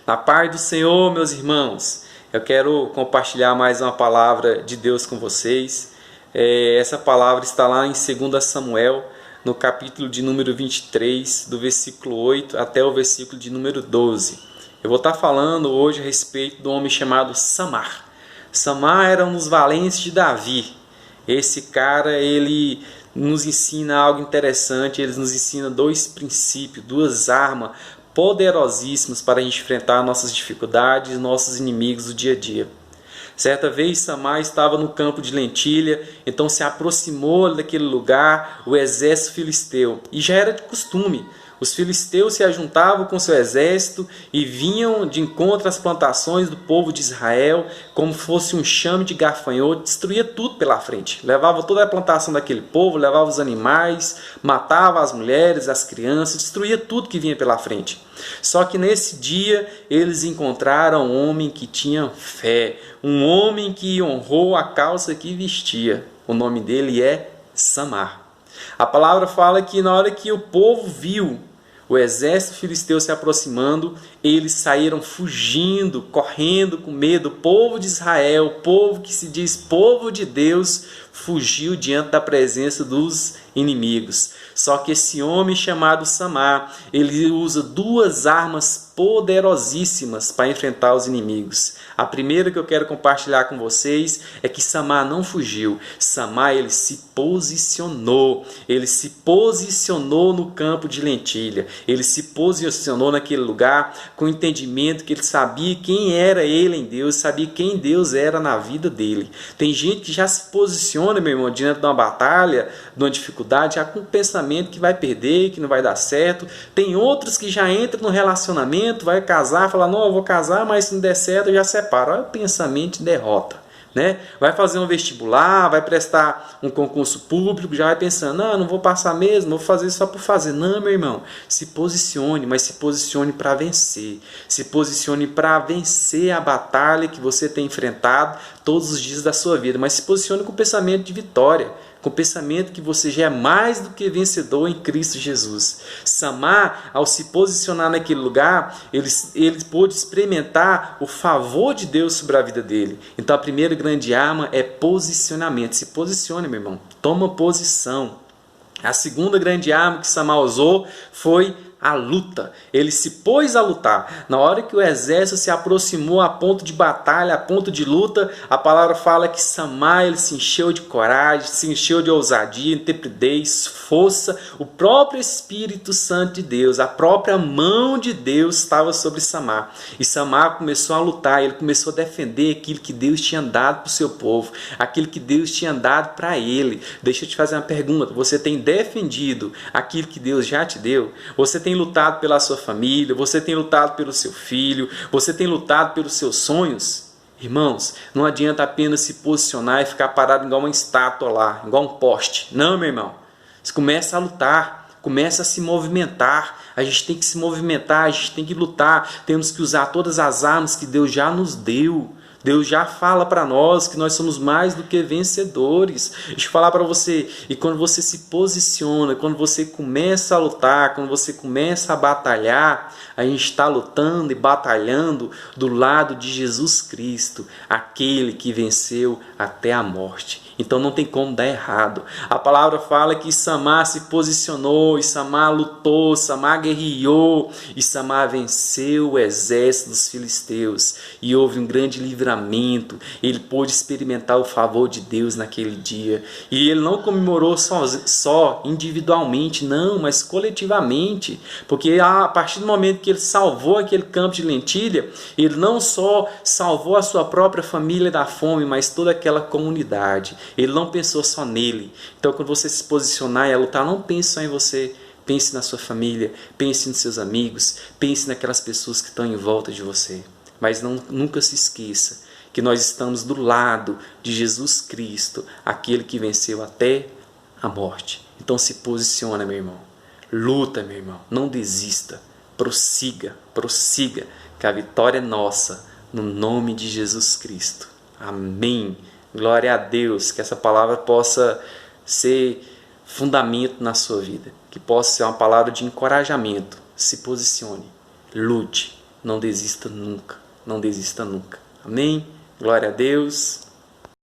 Na paz do Senhor, meus irmãos, eu quero compartilhar mais uma palavra de Deus com vocês. Essa palavra está lá em 2 Samuel, no capítulo de número 23, do versículo 8 até o versículo de número 12. Eu vou estar falando hoje a respeito do homem chamado Samar. Samar era um dos valentes de Davi. Esse cara, ele nos ensina algo interessante, ele nos ensina dois princípios, duas armas poderosíssimas para a gente enfrentar nossas dificuldades, nossos inimigos do dia a dia. Certa vez Samar estava no campo de lentilha, então se aproximou daquele lugar o exército filisteu, e já era de costume. Os filisteus se ajuntavam com seu exército e vinham de encontro às plantações do povo de Israel, como fosse um chame de gafanhoto, destruía tudo pela frente. Levava toda a plantação daquele povo, levava os animais, matava as mulheres, as crianças, destruía tudo que vinha pela frente. Só que nesse dia eles encontraram um homem que tinha fé, um homem que honrou a causa que vestia. O nome dele é Samar. A palavra fala que na hora que o povo viu o exército filisteu se aproximando, eles saíram fugindo, correndo com medo. O povo de Israel, o povo que se diz povo de Deus, fugiu diante da presença dos inimigos. Só que esse homem chamado Samar, ele usa duas armas poderosíssimas para enfrentar os inimigos. A primeira que eu quero compartilhar com vocês é que Samar não fugiu. Samar, ele se posicionou. Ele se posicionou no campo de lentilha. Ele se posicionou naquele lugar com o entendimento que ele sabia quem era ele em Deus, sabia quem Deus era na vida dele. Tem gente que já se posiciona, meu irmão, diante de uma batalha, de uma dificuldade, já com o pensamento que vai perder, que não vai dar certo. Tem outros que já entram no relacionamento, vai casar, fala, não, eu vou casar, mas se não der certo eu já separo. Olha o pensamento de derrota, né? Vai fazer um vestibular, vai prestar um concurso público, já vai pensando, não vou passar mesmo, vou fazer só por fazer. Não, meu irmão, se posicione, mas se posicione para vencer. Se posicione para vencer a batalha que você tem enfrentado todos os dias da sua vida, mas se posicione com o pensamento de vitória, com o pensamento que você já é mais do que vencedor em Cristo Jesus. Samar, ao se posicionar naquele lugar, ele pôde experimentar o favor de Deus sobre a vida dele. Então a primeira grande arma é posicionamento. Se posicione, meu irmão. Toma posição. A segunda grande arma que Samar usou foi a luta. Ele se pôs a lutar. Na hora que o exército se aproximou a ponto de batalha, a ponto de luta, a palavra fala que Samar, ele se encheu de coragem, se encheu de ousadia, intrepidez, força. O próprio Espírito Santo de Deus, a própria mão de Deus estava sobre Samar. E Samar começou a lutar, ele começou a defender aquilo que Deus tinha dado para o seu povo, aquilo que Deus tinha dado para ele. Deixa eu te fazer uma pergunta. Você tem defendido aquilo que Deus já te deu? Você tem lutado pela sua família, você tem lutado pelo seu filho, você tem lutado pelos seus sonhos? Irmãos, não adianta apenas se posicionar e ficar parado igual uma estátua lá, igual um poste. Não, meu irmão. Você começa a lutar, começa a se movimentar. A gente tem que se movimentar, a gente tem que lutar. Temos que usar todas as armas que Deus já nos deu. Deus já fala para nós que nós somos mais do que vencedores. Deixa eu falar para você, e quando você se posiciona, quando você começa a lutar, quando você começa a batalhar, a gente está lutando e batalhando do lado de Jesus Cristo, aquele que venceu até a morte. Então não tem como dar errado. A palavra fala que Samar se posicionou, e Samar lutou, Samar guerreou, e Samar venceu o exército dos filisteus. E houve um grande livramento. Ele pôde experimentar o favor de Deus naquele dia. E ele não comemorou só individualmente, não, mas coletivamente. Porque a partir do momento que ele salvou aquele campo de lentilha, ele não só salvou a sua própria família da fome, mas toda aquela comunidade. Ele não pensou só nele. Então, quando você se posicionar e lutar, não pense só em você. Pense na sua família, pense nos seus amigos, pense naquelas pessoas que estão em volta de você. Mas nunca se esqueça que nós estamos do lado de Jesus Cristo, aquele que venceu até a morte. Então, se posiciona, meu irmão. Luta, meu irmão. Não desista. Prossiga, que a vitória é nossa, no nome de Jesus Cristo. Amém. Glória a Deus, que essa palavra possa ser fundamento na sua vida, que possa ser uma palavra de encorajamento. Se posicione, lute, não desista nunca, não desista nunca. Amém? Glória a Deus.